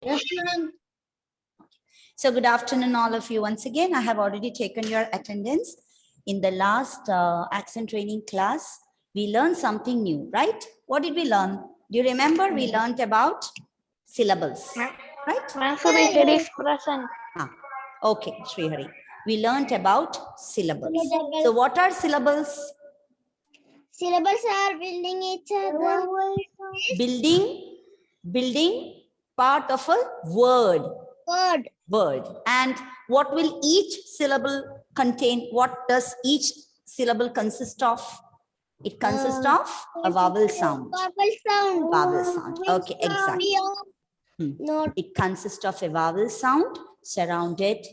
Yes, ma'am. So good afternoon, all of you. Once again, I have already taken your attendance. In the last accent training class, we learned something new, right? What did we learn? Do you remember? We learned about syllables, right? Answer is present. Okay, Srihari. We learned about syllables. So what are syllables? Syllables are building each other. Building part of a word. Word. And what will each syllable contain? What does each syllable consist of? It consists of a vowel sound. Vowel sound. Okay, exactly. It consists of a vowel sound surrounded.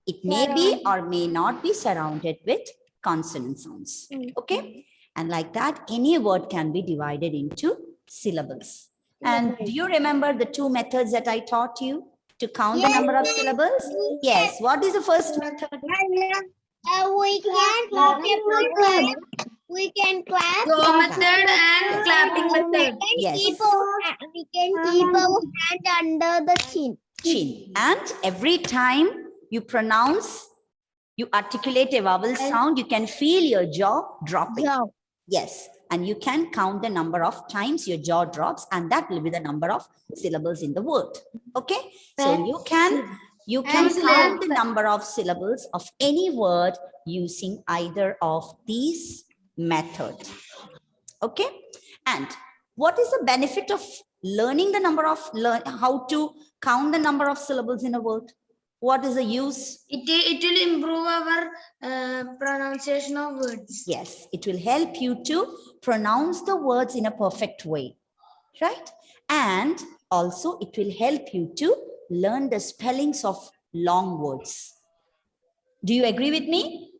It may be or may not be surrounded with consonant sounds. Okay. And like that, any word can be divided into syllables. And do you remember the two methods that I taught you to count the number of syllables? Yes. What is the first method? We can clap. Go method and clapping method. Yes. We can keep our hand under the chin. Chin. And every time you pronounce, you articulate a vowel sound, you can feel your jaw dropping. Yes. And you can count the number of times your jaw drops, and that will be the number of syllables in the word. Okay. So you can count the number of syllables of any word using either of these methods. Okay. And what is the benefit of learning the number of, how to count the number of syllables in a word? What is the use? It will improve our pronunciation of words. Yes, it will help you to pronounce the words in a perfect way, right? And also it will help you to learn the spellings of long words. Do you agree with me?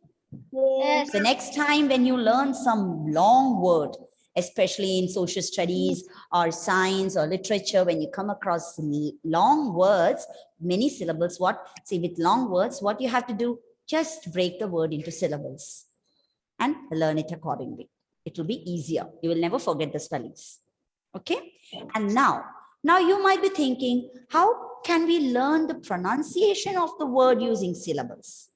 Yes. So next time when you learn some long word, especially in social studies or science or literature, when you come across long words, many syllables, with long words, what you have to do, just break the word into syllables and learn it accordingly. It will be easier. You will never forget the spellings. Okay. And now you might be thinking, how can we learn the pronunciation of the word using syllables?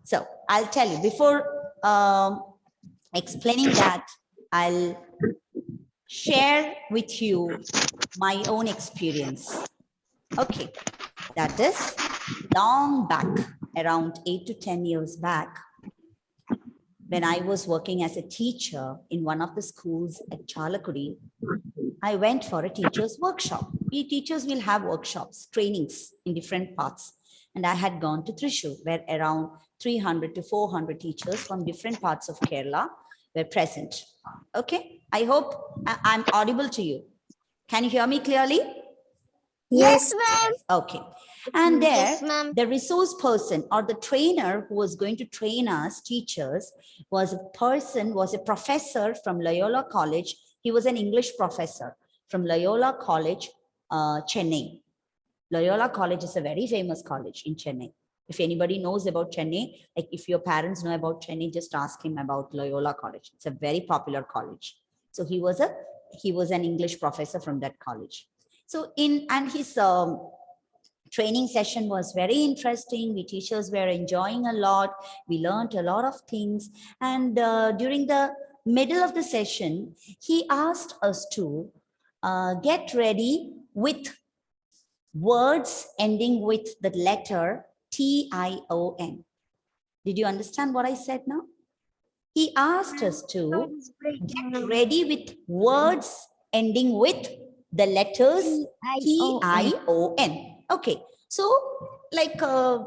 So I'll tell you before explaining that, I'll share with you my own experience. Okay, that is long back, around 8 to 10 years back, when I was working as a teacher in one of the schools at Chalakudi. I went for a teacher's workshop. We teachers will have workshops, trainings in different parts. And I had gone to Thrissur, where around 300 to 400 teachers from different parts of Kerala were present. Okay, I hope I'm audible to you. Can you hear me clearly? Yes, ma'am. Okay. And there, Yes, the resource person or the trainer who was going to train us teachers was a professor from Loyola College. He was an English professor from Loyola College, Chennai. Loyola College is a very famous college in Chennai. If anybody knows about Chennai, like if your parents know about Chennai, just ask him about Loyola College. It's a very popular college. So he was an English professor from that college. So his training session was very interesting. We teachers were enjoying a lot. We learned a lot of things. And during the middle of the session, he asked us to get ready with words ending with the letter T-I-O-N. Did you understand what I said now? He asked us to get ready with words ending with the letters T-I-O-N. Okay, so like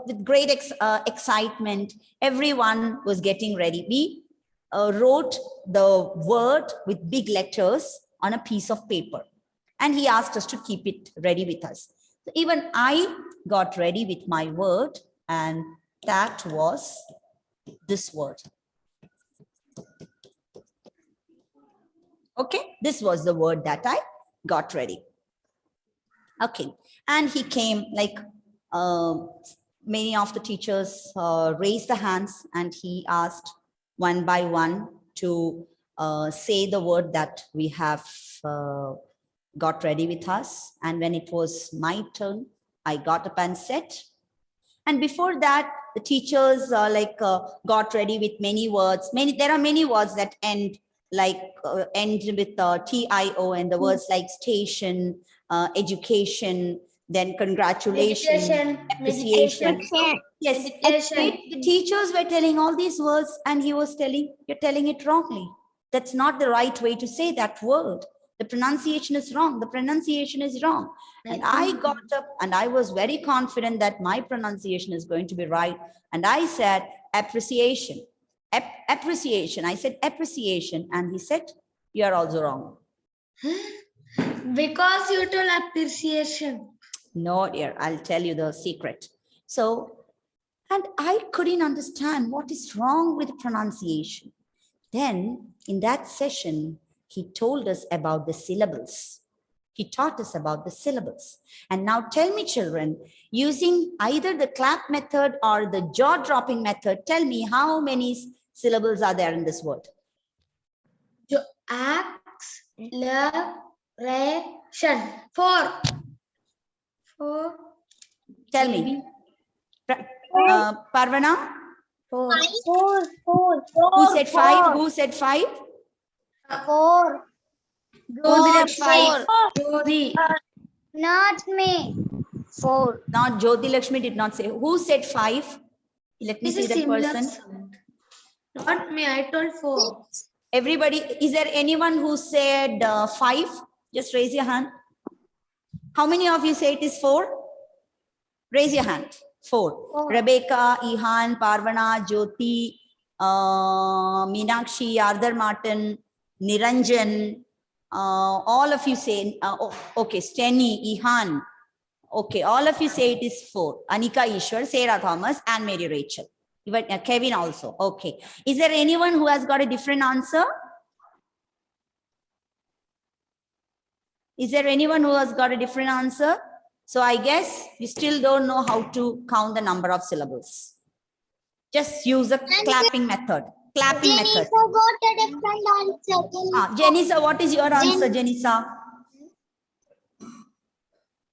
with great excitement, everyone was getting ready. We wrote the word with big letters on a piece of paper, and he asked us to keep it ready with us. So even I got ready with my word, and that was this word. Okay, this was the word that I got ready. Okay, and he came, like many of the teachers raised the hands, and he asked one by one to say the word that we have got ready with us. And when it was my turn, I got up and sat. And before that, the teachers got ready with many words. There are many words that end with TIO, and the words like station, education, then congratulations, appreciation. Yes, Meditation. the teachers were telling all these words, and he was telling, you're telling it wrongly. That's not the right way to say that word. The pronunciation is wrong. The pronunciation is wrong. And I got up and I was very confident that my pronunciation is going to be right. And I said, appreciation. Appreciation. I said appreciation. And he said, you are also wrong. Because you told appreciation. No, dear, I'll tell you the secret. So, and I couldn't understand what is wrong with pronunciation. Then in that session, he told us about the syllables. He taught us about the syllables. And now tell me, children, using either the clap method or the jaw-dropping method, tell me how many syllables are there in this word? Acceleration. 4. Tell me. Parvana? 4. Who said 5? Who said 5? 4. Who said 5? Jyoti. Not me. 4. Not Jyoti Lakshmi did not say. Who said 5? Let me It's see a that similar person. sound. Not me, I told 4. Everybody, is there anyone who said 5? Just raise your hand. How many of you say it is 4? Raise your hand. 4. Rebecca, Ihan, Parvana, Jyoti, Meenakshi, Ardhar Martin, Niranjan, all of you say, okay, Steny, Ihan. Okay, all of you say it is 4. Anika Ishwar, Sarah Thomas, and Mary Rachel. Even Kevin also. Okay. Is there anyone who has got a different answer? Is there anyone who has got a different answer? So I guess you still don't know how to count the number of syllables. Just use the clapping method. Clapping method. Jenisa got a different answer. Janisa, what is your answer, Janisa?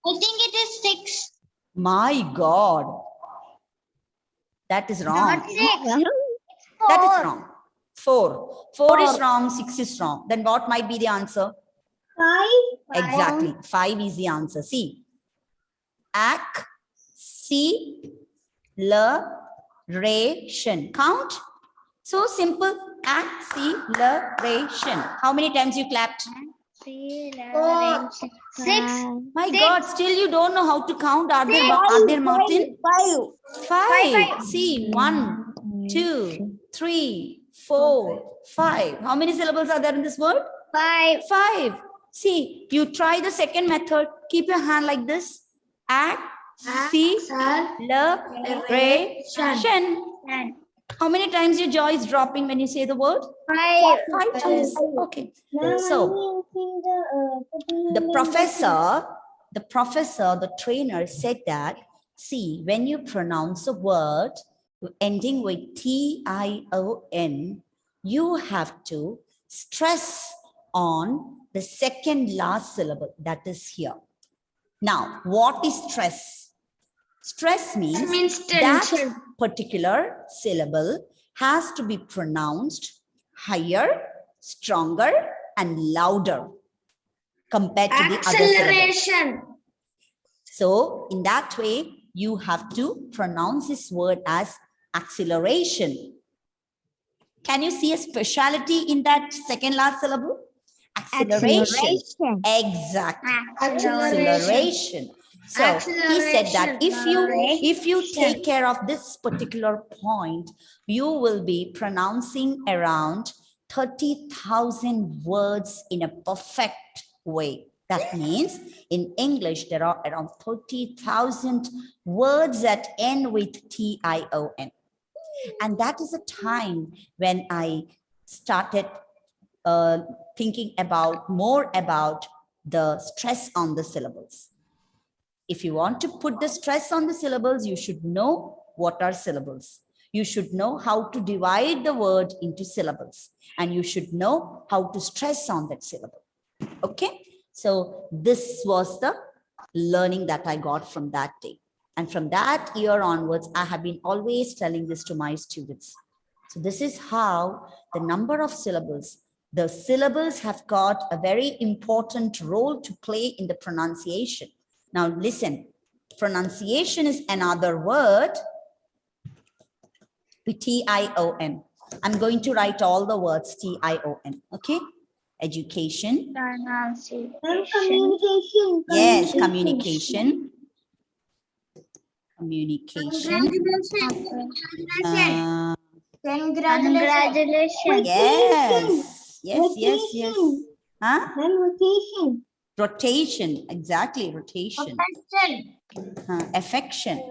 I think it is 6. My God. That is wrong. Not 6. That is wrong. 4. 4 is wrong, 6 is wrong. Then what might be the answer? 5. Exactly. 5 is the answer. See. Acceleration. Count. So simple. Acceleration. How many times you clapped? 6. My God, still you don't know how to count. Ardhar Martin? 5. See, 1, 2, 3, 4, 5. How many syllables are there in this word? 5. 5. See, you try the second method. Keep your hand like this. Acceleration. How many times your jaw is dropping when you say the word? 5. 5 times. Okay. So the professor, the trainer said that, see, when you pronounce a word ending with T-I-O-N, you have to stress on the second last syllable, that is here. Now, what is stress? Stress means that particular syllable has to be pronounced higher, stronger, and louder compared to the other syllables. So, in that way, you have to pronounce this word as acceleration. Can you see a speciality in that second last syllable? Acceleration. Exactly. Acceleration. So he said that if you take care of this particular point, you will be pronouncing around 30,000 words in a perfect way. That means in English, there are around 30,000 words that end with T-I-O-N. And that is a time when I started thinking more about the stress on the syllables. If you want to put the stress on the syllables, you should know what are syllables. You should know how to divide the word into syllables. And you should know how to stress on that syllable. Okay? So this was the learning that I got from that day. And from that year onwards, I have been always telling this to my students. So this is how the number of syllables, the syllables have got a very important role to play in the pronunciation. Now listen, pronunciation is another word with T-I-O-N. I'm going to write all the words T-I-O-N, okay? Education. Communication. Yes, communication. Communication. Congratulations. Yes, yes. Huh? Rotation. Rotation, exactly, rotation. Affection. Affection.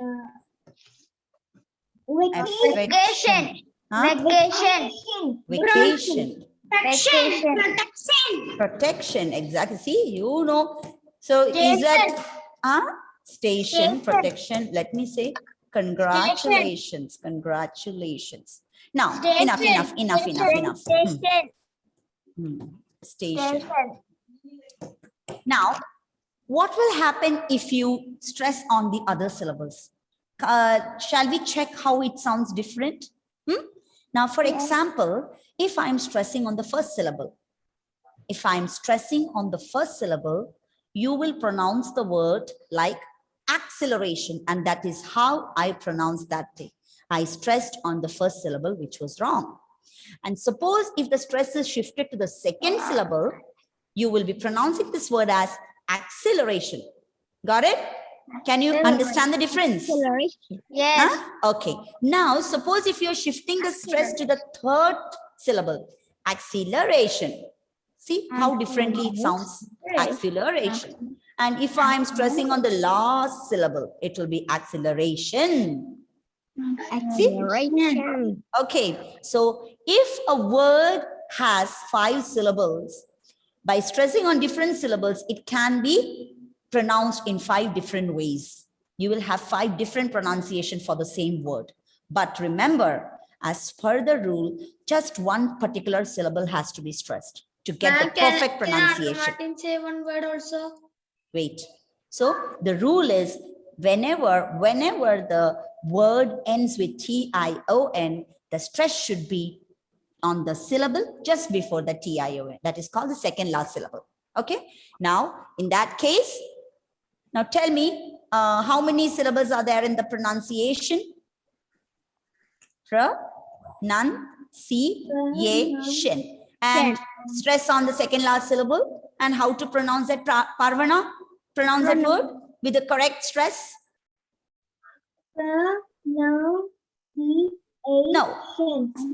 Huh? Vacation. Protection, exactly. See, you know. So is that station, protection? Let me say congratulations, congratulations. Now, enough. Station. Now, what will happen if you stress on the other syllables? Shall we check how it sounds different? Now, for example, if I'm stressing on the first syllable, you will pronounce the word like acceleration, and that is how I pronounced that thing. I stressed on the first syllable, which was wrong. And suppose if the stress is shifted to the second syllable, you will be pronouncing this word as acceleration. Got it? Can you understand the difference? Yes. Huh? Okay. Now, suppose if you're shifting the stress to the third syllable, acceleration. See how differently it sounds? Acceleration. And if I'm stressing on the last syllable, it will be acceleration. See? Okay. So if a word has 5 syllables, by stressing on different syllables, it can be pronounced in 5 different ways. You will have 5 different pronunciation for the same word. But remember, as per the rule, just one particular syllable has to be stressed to get the perfect pronunciation. Can Martin say one word also? Wait. So the rule is whenever the word ends with T-I-O-N, the stress should be on the syllable just before the T-I-O-N. That is called the second last syllable. Okay. Now, in that case, now tell me how many syllables are there in the pronunciation? Pronunciation. And stress on the second last syllable. And how to pronounce that, Parvana? Pronounce that word with the correct stress. No.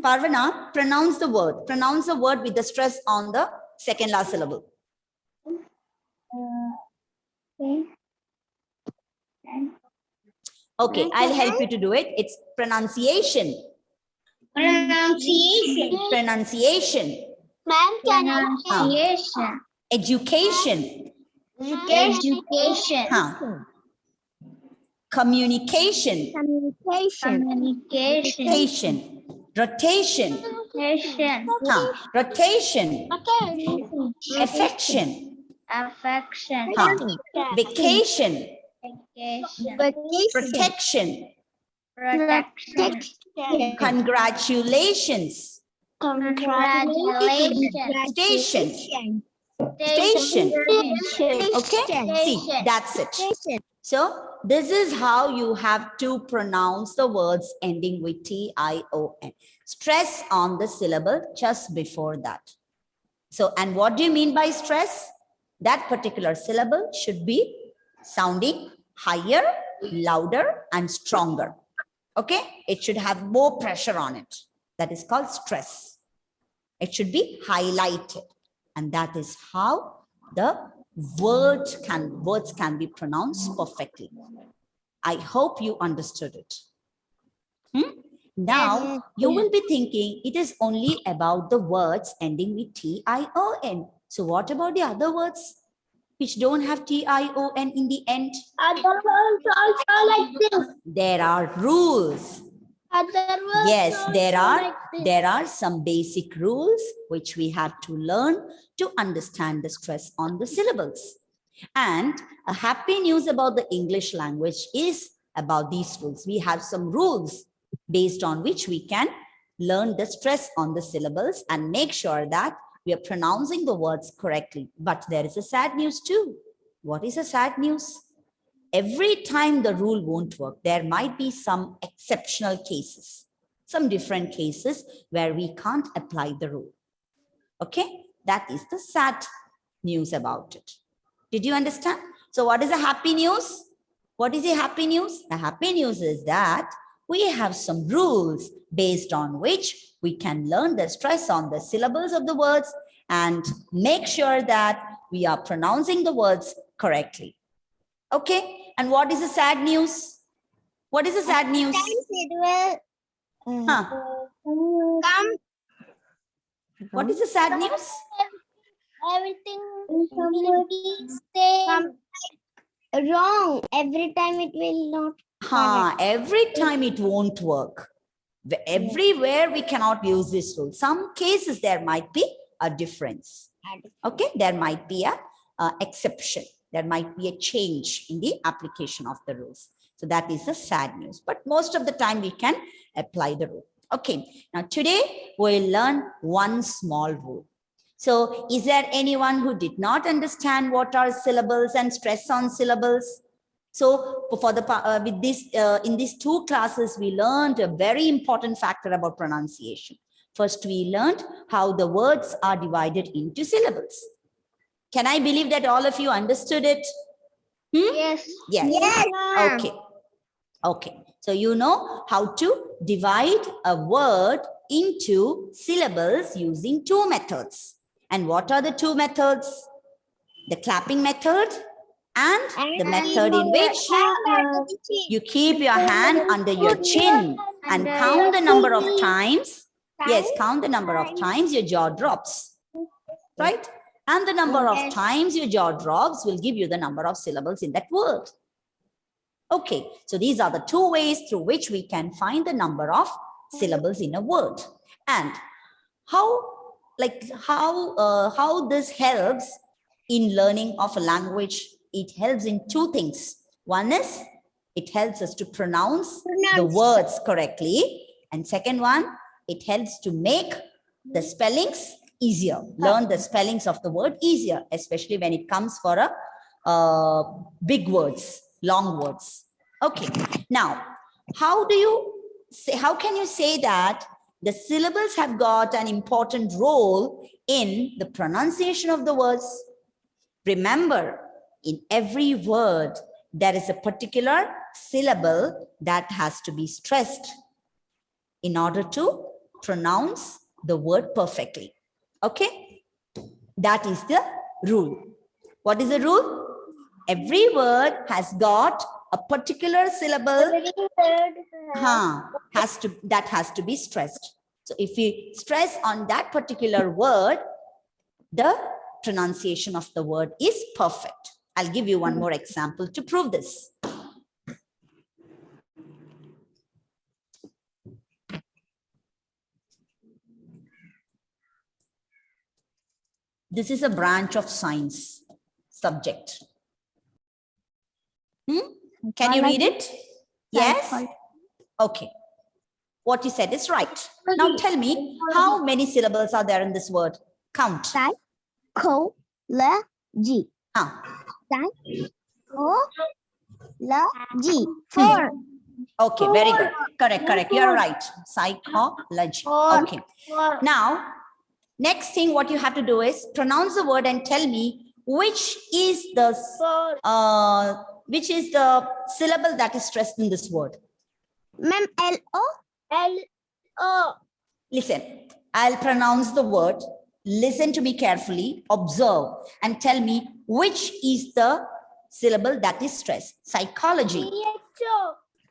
Parvana, pronounce the word. Pronounce the word with the stress on the second last syllable. Okay, I'll help you to do it. It's pronunciation. Pronunciation. Education. Communication. Rotation. Rotation. Affection. Vacation. Protection. Congratulations. Station. Okay, see, that's it. So this is how you have to pronounce the words ending with T-I-O-N. Stress on the syllable just before that. So, and what do you mean by stress? That particular syllable should be sounding higher, louder, and stronger. Okay, it should have more pressure on it. That is called stress. It should be highlighted. And that is how the words can be pronounced perfectly. I hope you understood it. Now, you will be thinking it is only about the words ending with T-I-O-N. So what about the other words which don't have T-I-O-N in the end? Other words also like this. There are rules. Other words Yes, also there like are some basic rules which we have to learn to understand the stress on the syllables. And a happy news about the English language is about these rules. We have some rules based on which we can learn the stress on the syllables and make sure that we are pronouncing the words correctly. But there is a sad news too. What is a sad news? Every time the rule won't work, there might be some exceptional cases, some different cases where we can't apply the rule. Okay, that is the sad news about it. Did you understand? So what is the happy news? What is the happy news? The happy news is that we have some rules based on which we can learn the stress on the syllables of the words and make sure that we are pronouncing the words correctly. Okay, and what is the sad news? What is the sad news? sometimes it will Huh. come. What is the sad news? Everything will be same. Wrong. Every time it will not. Every time it won't work. Everywhere we cannot use this rule. Some cases there might be a difference. Okay, there might be a exception. There might be a change in the application of the rules. So that is the sad news. But most of the time we can apply the rule. Okay, now today we'll learn one small rule. So is there anyone who did not understand what are syllables and stress on syllables? So for the with this in these two classes, we learned a very important factor about pronunciation. First, we learned how the words are divided into syllables. Can I believe that all of you understood it? Yes. Yes. Yes. Okay. Okay. So you know how to divide a word into syllables using two methods. And what are the two methods? The clapping method and the method in which you keep your hand under your chin and count the number of times. Yes, count the number of times your jaw drops. Right? And the number of times your jaw drops will give you the number of syllables in that word. Okay, so these are the two ways through which we can find the number of syllables in a word. And how this helps in learning of a language? It helps in two things. One is it helps us to pronounce the words correctly. And second one, it helps to make the spellings easier, learn the spellings of the word easier, especially when it comes for big words, long words. Okay, now, how can you say that the syllables have got an important role in the pronunciation of the words? Remember, in every word, there is a particular syllable that has to be stressed in order to pronounce the word perfectly. Okay, that is the rule. What is the rule? Every word has got a particular syllable that has to be stressed. So if we stress on that particular word, the pronunciation of the word is perfect. I'll give you one more example to prove this. This is a branch of science subject. Can you read it? Yes? Okay. What you said is right. Now tell me, how many syllables are there in this word? Count. Psychology. Psychology. 4. Okay, very good. Correct. You're right. Psychology. Okay. Now, next thing what you have to do is pronounce the word and tell me which is the syllable that is stressed in this word. Ma'am, L-O. Listen, I'll pronounce the word. Listen to me carefully, observe, and tell me which is the syllable that is stressed. Psychology.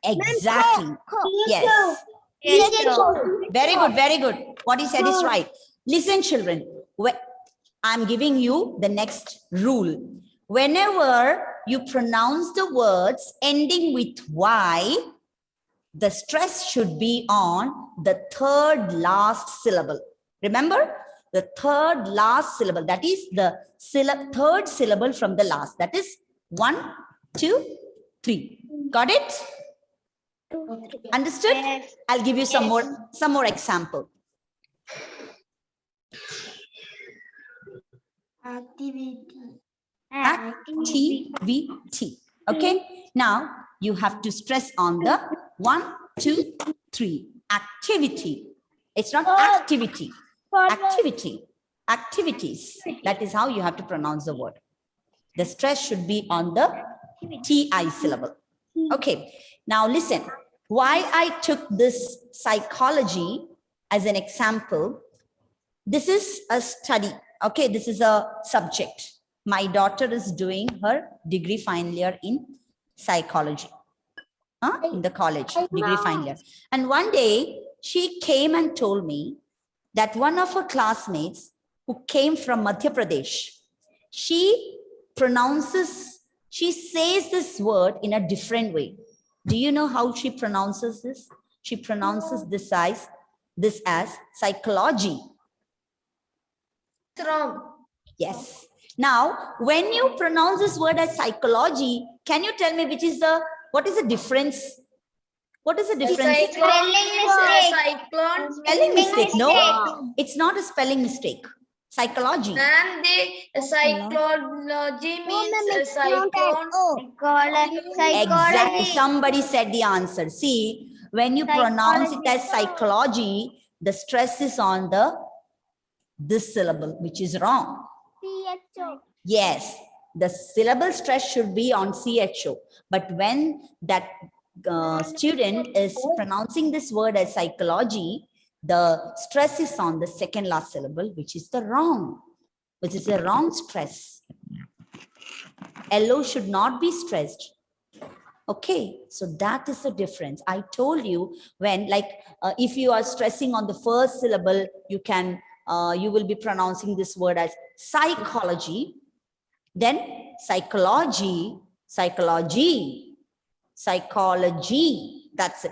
Exactly. Yes. Very good. What you said is right. Listen, children. I'm giving you the next rule. Whenever you pronounce the words ending with Y, the stress should be on the third last syllable. Remember, the third last syllable, that is the third syllable from the last. That is 1, 2, 3. Got it? Understood? Yes. I'll give you some more example. Activity. Activity. Okay. Now you have to stress on the 1, 2, 3. Activity. It's not activity. Activity. Activities. That is how you have to pronounce the word. The stress should be on the TI syllable. Okay. Now listen. Why I took this psychology as an example. This is a study. Okay. This is a subject. My daughter is doing her degree final year in psychology. In the college, degree final year. And one day she came and told me that one of her classmates who came from Madhya Pradesh, she says this word in a different way. Do you know how she pronounces this? She pronounces this as psychology. It's wrong. Yes. Now, when you pronounce this word as psychology, can you tell me what is the difference? What is the difference? Spelling mistake. No, it's not a spelling mistake. Psychology. And the psychology means cyclone. Exactly. Somebody said the answer. See, when you pronounce it as psychology, the stress is on this syllable, which is wrong. Yes, the syllable stress should be on CHO. But when that student is pronouncing this word as psychology, the stress is on the second last syllable, which is the wrong stress. LO should not be stressed. Okay, so that is the difference. I told you when, if you are stressing on the first syllable, you will be pronouncing this word as psychology. Then psychology. That's it.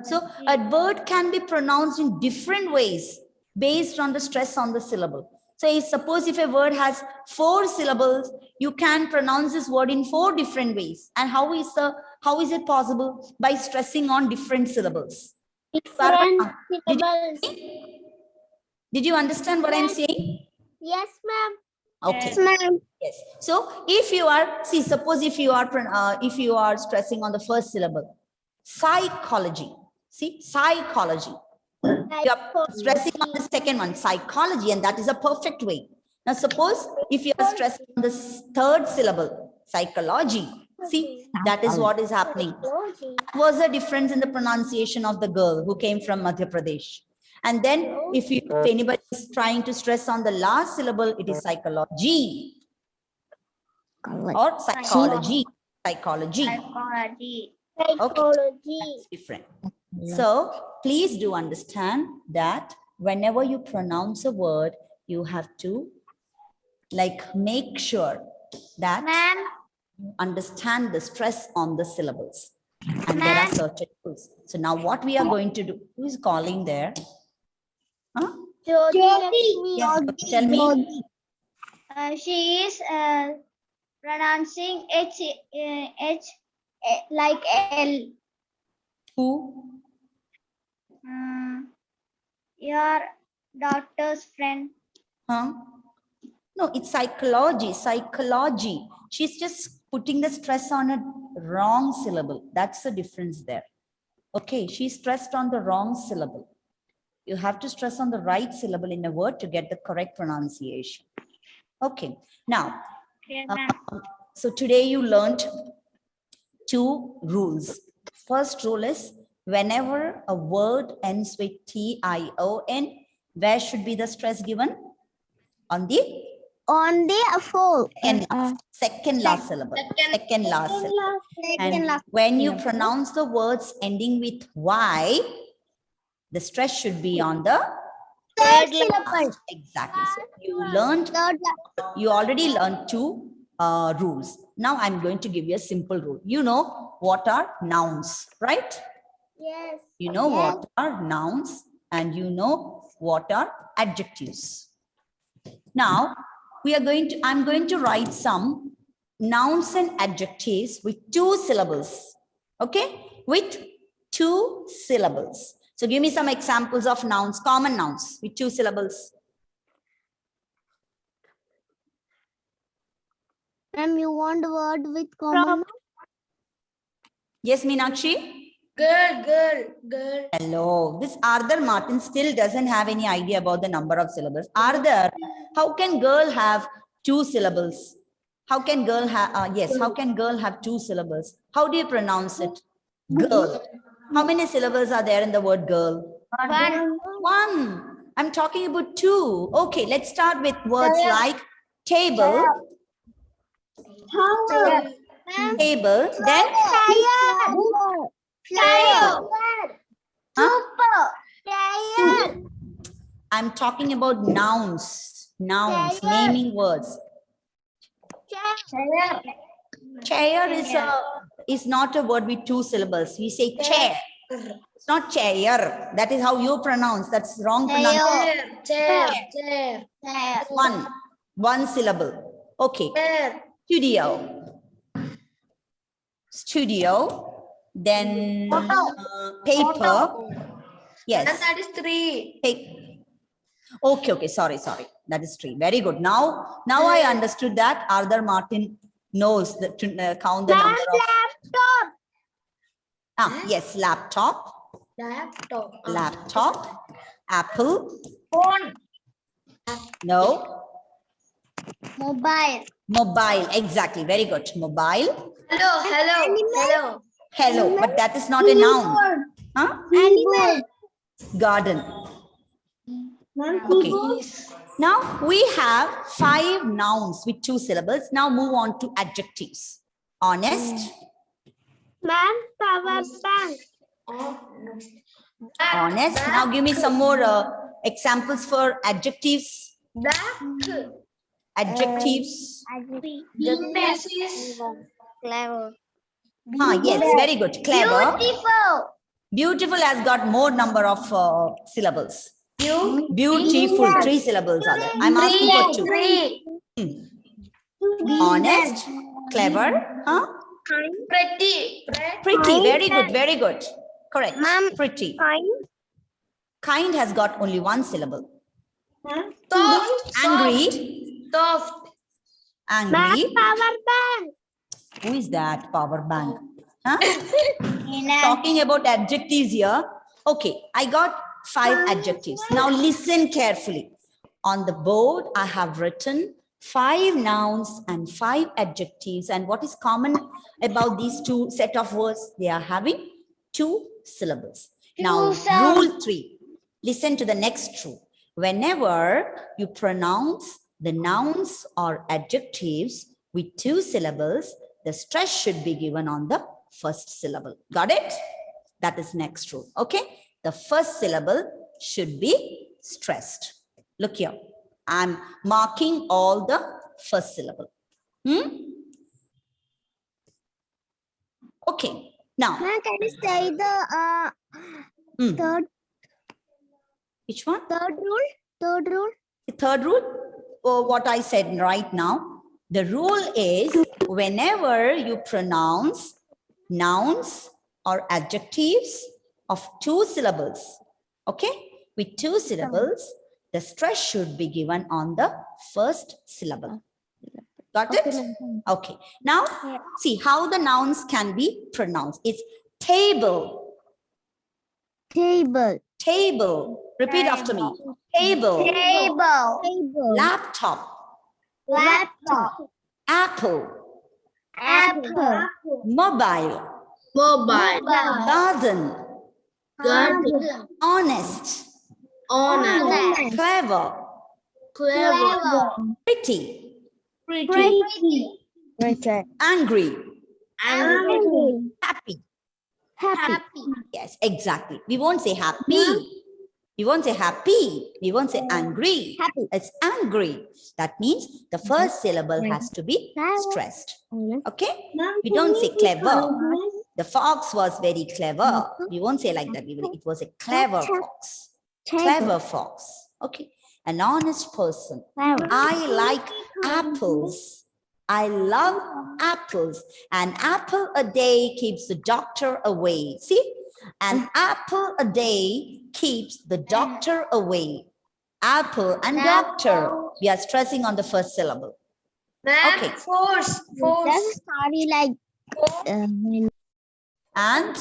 So a word can be pronounced in different ways based on the stress on the syllable. So suppose if a word has 4 syllables, you can pronounce this word in 4 different ways. And how is it possible? By stressing on different syllables. Did you understand what I'm saying? Yes, ma'am. Okay. Yes, ma'am. Yes. So if you are, suppose if you are stressing on the first syllable, psychology. See, psychology. You are stressing on the second one, psychology, and that is a perfect way. Now, suppose if you are stressing on the third syllable, psychology. See, that is what is happening. That was a difference in the pronunciation of the girl who came from Madhya Pradesh. And then if anybody is trying to stress on the last syllable, it is psychology or psychology. Psychology. Okay, that's different. So please do understand that whenever you pronounce a word, you have to make sure that you understand the stress on the syllables. And there are certain rules. So now what we are going to do, who is calling there? Huh? Yes, tell me. She is pronouncing H like L. Who? Your daughter's friend. Huh? No, it's psychology. She's just putting the stress on a wrong syllable. That's the difference there. Okay, she's stressed on the wrong syllable. You have to stress on the right syllable in a word to get the correct pronunciation. Okay, now, so today you learned 2 rules. First rule is whenever a word ends with TION, where should be the stress given? On the full. Second last syllable. Second last syllable. And when you pronounce the words ending with Y, the stress should be on the third syllable. Exactly. So you already learned 2 rules. Now I'm going to give you a simple rule. You know what are nouns, right? Yes. You know Yes. what are nouns and you know what are adjectives. Now, I'm going to write some nouns and adjectives with 2 syllables. Okay? With 2 syllables. So give me some examples of nouns, common nouns with 2 syllables. Ma'am, you want word with common? Yes, Meenakshi? Girl. Hello. This Arthur Martin still doesn't have any idea about the number of syllables. Arthur, how can girl have 2 syllables? How can girl have, yes, how can girl have 2 syllables? How do you pronounce it? Girl. How many syllables are there in the word girl? One. 1. I'm talking about 2. Okay, let's start with words like table, table, then huh? I'm talking about nouns, naming words. Chair is not a word with 2 syllables. We say chair. It's not chair. That is how you pronounce. That's wrong pronunciation. Chair. One syllable. Okay. Studio. Then paper. Yes. And that is 3. Okay. Sorry. That is 3. Very good. Now I understood that Arthur Martin knows that to count the number of. Yes, laptop. Apple. Phone. No. Mobile. Exactly. Very good. Mobile. Hello. But that is not a noun. Huh? Animal. Garden. Okay. Now we have 5 nouns with 2 syllables. Now move on to adjectives. Honest. Ma'am, power bank. Honest. Now give me some more examples for adjectives. Adjectives. Clever. Yes, very good. Clever. Beautiful. Beautiful has got more number of syllables. Beautiful. 3 syllables are there. I'm asking for 2. Honest. Clever. Huh? Pretty. Very good. Correct. Pretty. Kind has got only 1 syllable. Angry. Soft. Angry. Power bank. Who is that? Power bank. Huh? Talking about adjectives here. Okay, I got 5 adjectives. Now listen carefully. On the board, I have written 5 nouns and 5 adjectives. And what is common about these 2 set of words? They are having 2 syllables. Now, rule 3. Listen to the next rule. Whenever you pronounce the nouns or adjectives with 2 syllables, the stress should be given on the first syllable. Got it? That is next rule. Okay? The first syllable should be stressed. Look here. I'm marking all the first syllable. Okay. Now. Ma'am, can you say the third? Which one? Third rule. The third rule? What I said right now. The rule is whenever you pronounce nouns or adjectives of 2 syllables, okay, with 2 syllables, the stress should be given on the first syllable. Got it? Okay. Now, see how the nouns can be pronounced. It's table. Repeat after me. Table. Laptop. Apple. Mobile. Garden. Honest. Clever. Pretty. Angry. Happy. Yes, exactly. We won't say happy. We won't say happy. We won't say angry. It's angry. That means the first syllable has to be stressed. Okay? We don't say clever. The fox was very clever. We won't say like that. It was a clever fox. Clever fox. Okay. An honest person. I like apples. I love apples. An apple a day keeps the doctor away. See? An apple a day keeps the doctor away. Apple and doctor. We are stressing on the first syllable. Ma'am, Okay. force. Just study like And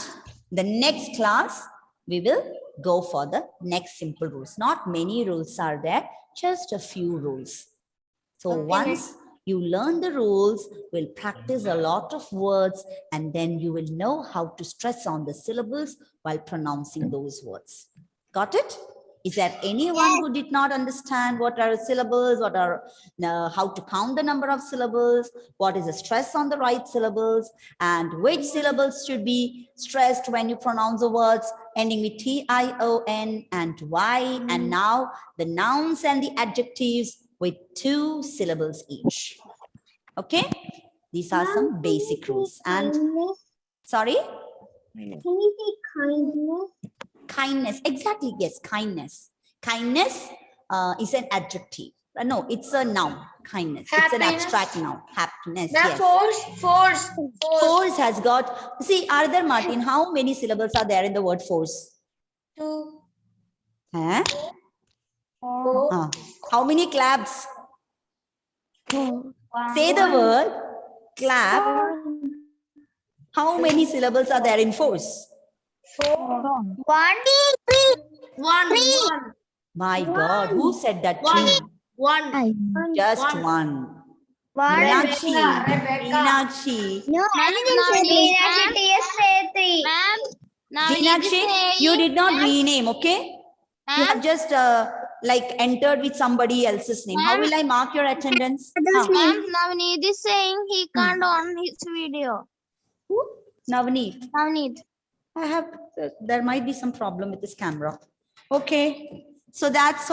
the next class, we will go for the next simple rules. Not many rules are there, just a few rules. So Okay, once you learn the rules, we'll practice a lot of words, and then you will know how to stress on the syllables while pronouncing those words. Got it? Is there anyone who did not understand what are syllables, what are how to count the number of syllables, what is the stress on the right syllables, and which syllables should be stressed when you pronounce the words ending with T-I-O-N and Y, and now the nouns and the adjectives with 2 syllables each. Okay? These are some basic rules. And sorry? Can you say kindness? Kindness, exactly, yes, kindness. Kindness is an adjective. No, it's a noun, kindness. It's an Happiness. abstract noun, happiness, Ma'am, yes. force. Force has got, see, Arthur Martin, how many syllables are there in the word force? 2, Huh? 4, How many claps? Say the word, clap. How many syllables are there in force? 1. My God, who said that? One. Three. 1. Just one. One. Meenakshi. Rebecca. Meenakshi. No, I didn't say three. Meenakshi, you did not rename, okay? You have just like entered with somebody else's name. How will I mark your attendance? Ma'am, Navneet is saying he can't on his video. Navneet. Navneet. I have, there might be some problem with this camera. Okay. So that's all.